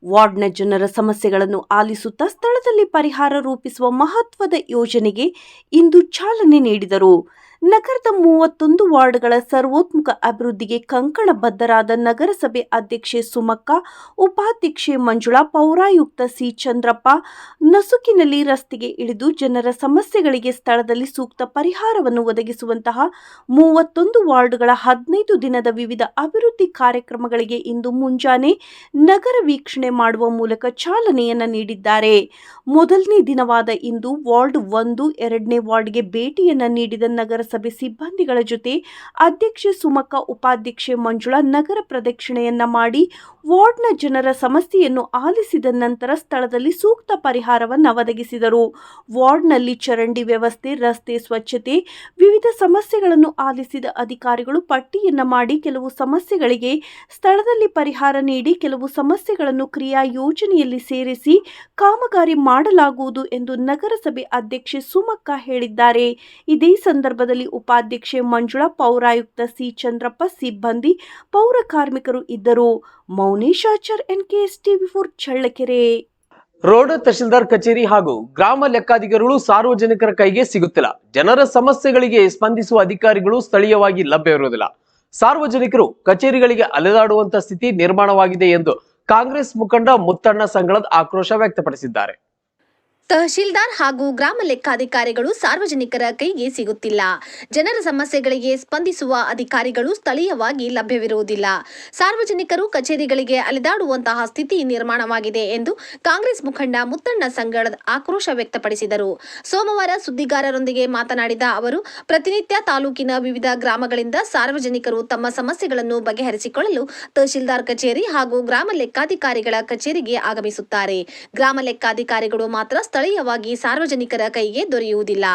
ವಾರ್ಡ್ನ ಜನರ ಸಮಸ್ಯೆಗಳನ್ನು ಆಲಿಸುತ್ತಾ ಸ್ಥಳದಲ್ಲಿ ಪರಿಹಾರ ರೂಪಿಸುವ ಮಹತ್ವದ ಯೋಜನೆಗೆ ಇಂದು ಚಾಲನೆ ನೀಡಿದರು. ನಗರದ 31 ವಾರ್ಡ್ಗಳ ಸರ್ವೋತ್ಮುಖ ಅಭಿವೃದ್ಧಿಗೆ ಕಂಕಣಬದ್ಧರಾದ ನಗರಸಭೆ ಅಧ್ಯಕ್ಷೆ ಸುಮಕ್ಕ, ಉಪಾಧ್ಯಕ್ಷೆ ಮಂಜುಳಾ, ಪೌರಾಯುಕ್ತ ಸಿ ಚಂದ್ರಪ್ಪ ನಸುಕಿನಲ್ಲಿ ರಸ್ತೆಗೆ ಇಳಿದು ಜನರ ಸಮಸ್ಯೆಗಳಿಗೆ ಸ್ಥಳದಲ್ಲಿ ಸೂಕ್ತ ಪರಿಹಾರವನ್ನು ಒದಗಿಸುವಂತಹ 31 ವಾರ್ಡ್ಗಳ 15 ದಿನದ ವಿವಿಧ ಅಭಿವೃದ್ಧಿ ಕಾರ್ಯಕ್ರಮಗಳಿಗೆ ಇಂದು ಮುಂಜಾನೆ ನಗರ ವೀಕ್ಷಣೆ ಮಾಡುವ ಮೂಲಕ ಚಾಲನೆಯನ್ನ ನೀಡಿದ್ದಾರೆ. ಮೊದಲನೇ ದಿನವಾದ ಇಂದು ವಾರ್ಡ್ 1, 2ನೇ ವಾರ್ಡ್ಗೆ ಭೇಟಿಯನ್ನ ನೀಡಿದ ನಗರಸಭೆ ಸಿಬ್ಬಂದಿಗಳ ಜೊತೆ ಅಧ್ಯಕ್ಷೆ ಸುಮಕ್ಕ, ಉಪಾಧ್ಯಕ್ಷೆ ಮಂಜುಳಾ ನಗರ ಪ್ರದಕ್ಷಿಣೆಯನ್ನ ಮಾಡಿ ವಾರ್ಡ್ನ ಜನರ ಸಮಸ್ಯೆಯನ್ನು ಆಲಿಸಿದ ನಂತರ ಸ್ಥಳದಲ್ಲಿ ಸೂಕ್ತ ಪರಿಹಾರವನ್ನು ಒದಗಿಸಿದರು. ವಾರ್ಡ್ನಲ್ಲಿ ಚರಂಡಿ ವ್ಯವಸ್ಥೆ, ರಸ್ತೆ ಸ್ವಚ್ಛತೆ, ವಿವಿಧ ಸಮಸ್ಯೆಗಳನ್ನು ಆಲಿಸಿದ ಅಧಿಕಾರಿಗಳು ಪಟ್ಟಿಯನ್ನ ಮಾಡಿ ಕೆಲವು ಸಮಸ್ಯೆಗಳಿಗೆ ಸ್ಥಳದಲ್ಲಿ ಪರಿಹಾರ ನೀಡಿ ಕೆಲವು ಸಮಸ್ಯೆಗಳನ್ನು ಕ್ರಿಯಾ ಯೋಜನೆಯಲ್ಲಿ ಸೇರಿಸಿ ಕಾಮಗಾರಿ ಮಾಡಲಾಗುವುದು ಎಂದು ನಗರಸಭೆ ಅಧ್ಯಕ್ಷೆ ಸುಮಕ್ಕ ಹೇಳಿದ್ದಾರೆ. ಇದೇ ಸಂದರ್ಭದಲ್ಲಿ ಕಾರ್ಯಕ್ರಮದಲ್ಲಿ ಉಪಾಧ್ಯಕ್ಷೆ ಮಂಜುಳಾ, ಪೌರಾಯುಕ್ತ ಸಿ ಚಂದ್ರಪ್ಪ, ಸಿಬ್ಬಂದಿ, ಪೌರ ಕಾರ್ಮಿಕರು ಇದ್ದರು. Mounesh Achar, NKS TV4 Challakere. Road tahsildar ಕಚೇರಿ ಹಾಗೂ ಗ್ರಾಮ ಲೆಕ್ಕಾಧಿಕಾರಿಗಳು ಸಾರ್ವಜನಿಕರ ಕೈಗೆ ಸಿಗುತ್ತಿಲ್ಲ. ಜನರ ಸಮಸ್ಯೆಗಳಿಗೆ ಸ್ಪಂದಿಸುವ ಅಧಿಕಾರಿಗಳು ಸ್ಥಳೀಯವಾಗಿ ಲಭ್ಯವಿರುವುದಿಲ್ಲ. ಸಾರ್ವಜನಿಕರು ಕಚೇರಿಗಳಿಗೆ ಅಲೆದಾಡುವಂತ ಸ್ಥಿತಿ ನಿರ್ಮಾಣವಾಗಿದೆ ಎಂದು ಕಾಂಗ್ರೆಸ್ ಮುಖಂಡ ಮುತ್ತಣ್ಣ ಸಂಗಳದ್ ಆಕ್ರೋಶ ವ್ಯಕ್ತಪಡಿಸಿದ್ದಾರೆ. ತಹಶೀಲ್ದಾರ್ ಹಾಗೂ ಗ್ರಾಮ ಲೆಕ್ಕಾಧಿಕಾರಿಗಳು ಸಾರ್ವಜನಿಕರ ಕೈಗೆ ಸಿಗುತ್ತಿಲ್ಲ. ಜನರ ಸಮಸ್ಯೆಗಳಿಗೆ ಸ್ಪಂದಿಸುವ ಅಧಿಕಾರಿಗಳು ಸ್ಥಳೀಯವಾಗಿ ಲಭ್ಯವಿರುವುದಿಲ್ಲ. ಸಾರ್ವಜನಿಕರು ಕಚೇರಿಗಳಿಗೆ ಅಲೆದಾಡುವಂತಹ ಸ್ಥಿತಿ ನಿರ್ಮಾಣವಾಗಿದೆ ಎಂದು ಕಾಂಗ್ರೆಸ್ ಮುಖಂಡ ಮುತ್ತಣ್ಣ ಸಂಗಳದ್ ಆಕ್ರೋಶ ವ್ಯಕ್ತಪಡಿಸಿದರು. ಸೋಮವಾರ ಸುದ್ದಿಗಾರರೊಂದಿಗೆ ಮಾತನಾಡಿದ ಅವರು, ಪ್ರತಿನಿತ್ಯ ತಾಲೂಕಿನ ವಿವಿಧ ಗ್ರಾಮಗಳಿಂದ ಸಾರ್ವಜನಿಕರು ತಮ್ಮ ಸಮಸ್ಯೆಗಳನ್ನು ಬಗೆಹರಿಸಿಕೊಳ್ಳಲು ತಹಶೀಲ್ದಾರ್ ಕಚೇರಿ ಹಾಗೂ ಗ್ರಾಮ ಲೆಕ್ಕಾಧಿಕಾರಿಗಳ ಕಚೇರಿಗೆ ಆಗಮಿಸುತ್ತಾರೆ. ಗ್ರಾಮ ಲೆಕ್ಕಾಧಿಕಾರಿಗಳು ಮಾತ್ರ ಸ್ಥಳೀಯವಾಗಿ ಸಾರ್ವಜನಿಕರ ಕೈಗೆ ದೊರೆಯುವುದಿಲ್ಲ.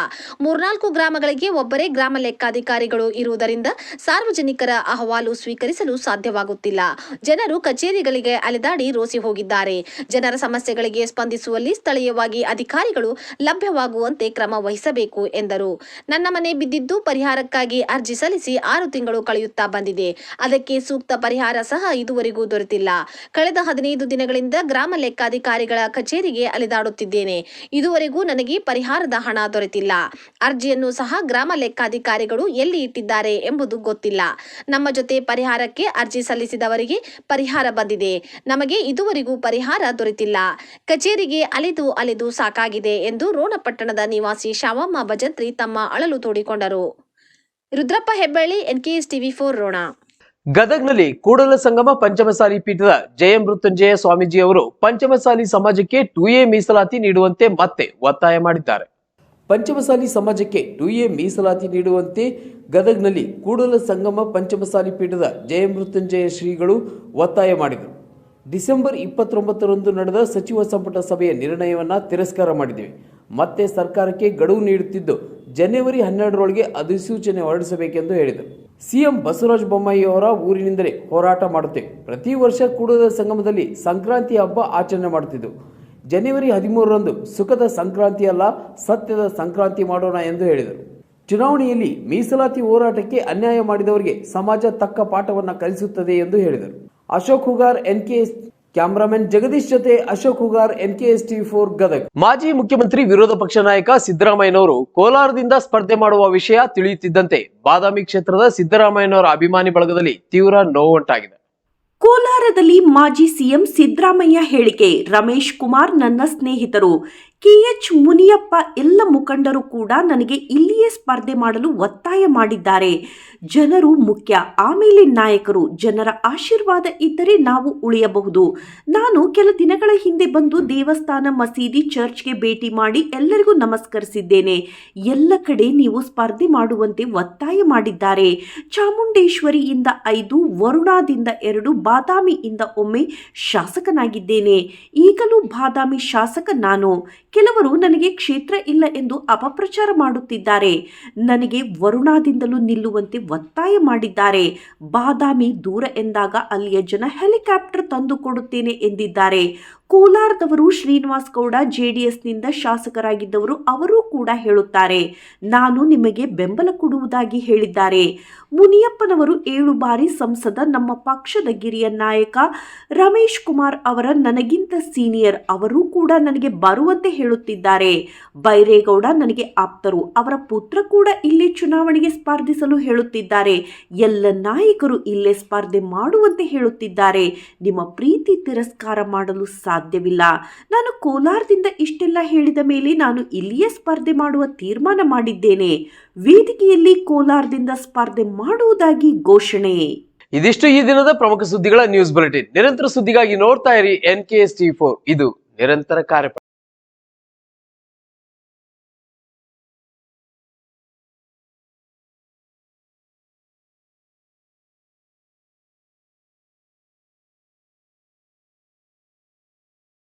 3-4 ಗ್ರಾಮಗಳಿಗೆ ಒಬ್ಬರೇ ಗ್ರಾಮ ಲೆಕ್ಕಾಧಿಕಾರಿಗಳು ಇರುವುದರಿಂದ ಸಾರ್ವಜನಿಕರ ಅಹವಾಲು ಸ್ವೀಕರಿಸಲು ಸಾಧ್ಯವಾಗುತ್ತಿಲ್ಲ. ಜನರು ಕಚೇರಿಗಳಿಗೆ ಅಲೆದಾಡಿ ರೋಸಿ ಹೋಗಿದ್ದಾರೆ. ಜನರ ಸಮಸ್ಯೆಗಳಿಗೆ ಸ್ಪಂದಿಸುವಲ್ಲಿ ಸ್ಥಳೀಯವಾಗಿ ಅಧಿಕಾರಿಗಳು ಲಭ್ಯವಾಗುವಂತೆ ಕ್ರಮ ವಹಿಸಬೇಕು ಎಂದರು. ನನ್ನ ಮನೆ ಬಿದ್ದಿದ್ದು ಪರಿಹಾರಕ್ಕಾಗಿ ಅರ್ಜಿ ಸಲ್ಲಿಸಿ 6 ತಿಂಗಳು ಕಳೆಯುತ್ತಾ ಬಂದಿದೆ. ಅದಕ್ಕೆ ಸೂಕ್ತ ಪರಿಹಾರ ಸಹ ಇದುವರೆಗೂ ದೊರೆತಿಲ್ಲ. ಕಳೆದ 15 ದಿನಗಳಿಂದ ಗ್ರಾಮ ಲೆಕ್ಕಾಧಿಕಾರಿಗಳ ಕಚೇರಿಗೆ ಅಲೆದಾಡುತ್ತಿದ್ದೇನೆ. ಇದುವರೆಗೂ ನನಗೆ ಪರಿಹಾರದ ಹಣ ದೊರೆತಿಲ್ಲ. ಅರ್ಜಿಯನ್ನು ಸಹ ಗ್ರಾಮ ಲೆಕ್ಕಾಧಿಕಾರಿಗಳು ಎಲ್ಲಿ ಇಟ್ಟಿದ್ದಾರೆ ಎಂಬುದು ಗೊತ್ತಿಲ್ಲ. ನಮ್ಮ ಜೊತೆ ಪರಿಹಾರಕ್ಕೆ ಅರ್ಜಿ ಸಲ್ಲಿಸಿದವರಿಗೆ ಪರಿಹಾರ ಬಂದಿದೆ. ನಮಗೆ ಇದುವರೆಗೂ ಪರಿಹಾರ ದೊರೆತಿಲ್ಲ. ಕಚೇರಿಗೆ ಅಲೆದು ಸಾಕಾಗಿದೆ ಎಂದು ರೋಣಪಟ್ಟಣದ ನಿವಾಸಿ ಶಾವಮ್ಮ ಭಜಂತ್ರಿ ತಮ್ಮ ಅಳಲು ತೋಡಿಕೊಂಡರು. Rudrappa Hebballi, NKS TV4 Ron. ಗದಗ್ನಲ್ಲಿ ಕೂಡಲ ಸಂಗಮ ಪಂಚಮಸಾಲಿ ಪೀಠದ ಜಯಮೃತ್ಯುಂಜಯ ಸ್ವಾಮೀಜಿ ಅವರು ಪಂಚಮಸಾಲಿ ಸಮಾಜಕ್ಕೆ 2A ಮೀಸಲಾತಿ ನೀಡುವಂತೆ ಮತ್ತೆ ಒತ್ತಾಯ ಮಾಡಿದ್ದಾರೆ. ಪಂಚಮಸಾಲಿ ಸಮಾಜಕ್ಕೆ 2A ಮೀಸಲಾತಿ ನೀಡುವಂತೆ ಗದಗ್ನಲ್ಲಿ ಕೂಡಲ ಸಂಗಮ ಪಂಚಮಸಾಲಿ ಪೀಠದ ಜಯಮೃತ್ಯುಂಜಯ ಶ್ರೀಗಳು ಒತ್ತಾಯ ಮಾಡಿದರು. ಡಿಸೆಂಬರ್ 29ರಂದು ನಡೆದ ಸಚಿವ ಸಂಪುಟ ಸಭೆಯ ನಿರ್ಣಯವನ್ನ ತಿರಸ್ಕಾರ ಮಾಡಿದ್ದೇವೆ. ಮತ್ತೆ ಸರ್ಕಾರಕ್ಕೆ ಗಡುವು ನೀಡುತ್ತಿದ್ದು ಜನವರಿ 12ರೊಳಗೆ ಅಧಿಸೂಚನೆ ಹೊರಡಿಸಬೇಕೆಂದು ಹೇಳಿದರು. ಸಿಎಂ ಬಸವರಾಜ ಬೊಮ್ಮಾಯಿ ಅವರ ಊರಿನಿಂದಲೇ ಹೋರಾಟ ಮಾಡುತ್ತೇವೆ. ಪ್ರತಿ ವರ್ಷ ಕೂಡಲ ಸಂಗಮದಲ್ಲಿ ಸಂಕ್ರಾಂತಿ ಹಬ್ಬ ಆಚರಣೆ ಮಾಡುತ್ತಿದ್ದು, ಜನವರಿ 13ರಂದು ಸುಖದ ಸಂಕ್ರಾಂತಿ ಅಲ್ಲ, ಸತ್ಯದ ಸಂಕ್ರಾಂತಿ ಮಾಡೋಣ ಎಂದು ಹೇಳಿದರು. ಚುನಾವಣೆಯಲ್ಲಿ ಮೀಸಲಾತಿ ಹೋರಾಟಕ್ಕೆ ಅನ್ಯಾಯ ಮಾಡಿದವರಿಗೆ ಸಮಾಜ ತಕ್ಕ ಪಾಠವನ್ನು ಕಲಿಸುತ್ತದೆ ಎಂದು ಹೇಳಿದರು. ಅಶೋಕ್ ಹುಗಾರ್, NKS. ಕ್ಯಾಮರಾಮನ್ ಜಗದೀಶ್ ಜೊತೆ ಅಶೋಕ್ ಹುಗಾರ್, NKS TV4 ಗದಗ್. ಮಾಜಿ ಮುಖ್ಯಮಂತ್ರಿ ವಿರೋಧ ಪಕ್ಷ ನಾಯಕ ಸಿದ್ದರಾಮಯ್ಯನವರು ಕೋಲಾರದಿಂದ ಸ್ಪರ್ಧೆ ಮಾಡುವ ವಿಷಯ ತಿಳಿಯುತ್ತಿದ್ದಂತೆ ಬಾದಾಮಿ ಕ್ಷೇತ್ರದ ಸಿದ್ದರಾಮಯ್ಯನವರ ಅಭಿಮಾನಿ ಬಳಗದಲ್ಲಿ ತೀವ್ರ ನೋವುಂಟಾಗಿದೆ. ಕೋಲಾರದಲ್ಲಿ ಮಾಜಿ ಸಿಎಂ ಸಿದ್ದರಾಮಯ್ಯ ಹೇಳಿಕೆ. ರಮೇಶ್ ಕುಮಾರ್ ನನ್ನ ಸ್ನೇಹಿತರು. KH ಮುನಿಯಪ್ಪ ಎಲ್ಲ ಮುಖಂಡರು ಕೂಡ ನನಗೆ ಇಲ್ಲಿಯೇ ಸ್ಪರ್ಧೆ ಮಾಡಲು ಒತ್ತಾಯ ಮಾಡಿದ್ದಾರೆ. ಜನರು ಮುಖ್ಯ, ಆಮೇಲೆ ನಾಯಕರು. ಜನರ ಆಶೀರ್ವಾದ ಇದ್ದರೆ ನಾವು ಉಳಿಯಬಹುದು. ನಾನು ಕೆಲ ದಿನಗಳ ಹಿಂದೆ ಬಂದು ದೇವಸ್ಥಾನ, ಮಸೀದಿ, ಚರ್ಚ್ಗೆ ಭೇಟಿ ಮಾಡಿ ಎಲ್ಲರಿಗೂ ನಮಸ್ಕರಿಸಿದ್ದೇನೆ. ಎಲ್ಲ ಕಡೆ ನೀವು ಸ್ಪರ್ಧೆ ಮಾಡುವಂತೆ ಒತ್ತಾಯ ಮಾಡಿದ್ದಾರೆ. ಚಾಮುಂಡೇಶ್ವರಿಯಿಂದ 5, ವರುಣಾದಿಂದ 2, ಬಾದಾಮಿಯಿಂದ ಒಮ್ಮೆ ಶಾಸಕನಾಗಿದ್ದೇನೆ. ಈಗಲೂ ಬಾದಾಮಿ ಶಾಸಕ ನಾನು. ಕೆಲವರು ನನಗೆ ಕ್ಷೇತ್ರ ಇಲ್ಲ ಎಂದು ಅಪಪ್ರಚಾರ ಮಾಡುತ್ತಿದ್ದಾರೆ. ನನಗೆ ವರುಣಾದಿಂದಲೂ ನಿಲ್ಲುವಂತೆ ಒತ್ತಾಯ ಮಾಡಿದ್ದಾರೆ. ಬಾದಾಮಿ ದೂರ ಎಂದಾಗ ಅಲ್ಲಿಯ ಜನ ಹೆಲಿಕಾಪ್ಟರ್ ತಂದು ಕೊಡುತ್ತೇನೆ ಎಂದಿದ್ದಾರೆ. ಕೋಲಾರದವರು ಶ್ರೀನಿವಾಸ್ ಗೌಡ JDSನಿಂದ ಶಾಸಕರಾಗಿದ್ದವರು, ಅವರು ಕೂಡ ಹೇಳುತ್ತಾರೆ ನಾನು ನಿಮಗೆ ಬೆಂಬಲ ಕೊಡುವುದಾಗಿ ಹೇಳಿದ್ದಾರೆ. ಮುನಿಯಪ್ಪನವರು 7 ಬಾರಿ ಸಂಸದ, ನಮ್ಮ ಪಕ್ಷದ ಗಿರಿಯ ನಾಯಕ ರಮೇಶ್ ಕುಮಾರ್ ಅವರ ನನಗಿಂತ ಸೀನಿಯರ್, ಅವರು ಕೂಡ ನನಗೆ ಬರುವಂತೆ ಹೇಳುತ್ತಿದ್ದಾರೆ. ಬೈರೇಗೌಡ ನನಗೆ ಆಪ್ತರು, ಅವರ ಪುತ್ರ ಕೂಡ ಇಲ್ಲೇ ಚುನಾವಣೆಗೆ ಸ್ಪರ್ಧಿಸಲು ಹೇಳುತ್ತಿದ್ದಾರೆ. ಎಲ್ಲ ನಾಯಕರು ಇಲ್ಲೇ ಸ್ಪರ್ಧೆ ಮಾಡುವಂತೆ ಹೇಳುತ್ತಿದ್ದಾರೆ. ನಿಮ್ಮ ಪ್ರೀತಿ ತಿರಸ್ಕಾರ ಮಾಡಲು ಸಾಧ್ಯವಿಲ್ಲ. ನಾನು ಕೋಲಾರದಿಂದ ಇಷ್ಟೆಲ್ಲ ಹೇಳಿದ ಮೇಲೆ ನಾನು ಇಲ್ಲಿಯೇ ಸ್ಪರ್ಧೆ ಮಾಡುವ ತೀರ್ಮಾನ ಮಾಡಿದ್ದೇನೆ. ವೇದಿಕೆಯಲ್ಲಿ ಕೋಲಾರದಿಂದ ಸ್ಪರ್ಧೆ ಮಾಡುವುದಾಗಿ ಘೋಷಣೆ. ಇದಿಷ್ಟು ಈ ದಿನದ ಪ್ರಮುಖ ಸುದ್ದಿಗಳ ನ್ಯೂಸ್ ಬುಲೆಟಿನ್. ನಿರಂತರ ಸುದ್ದಿಗಾಗಿ ನೋಡ್ತಾ ಇರಿ NKS TV4. ಇದು ನಿರಂತರ ಕಾರ್ಯಕ್ರಮ.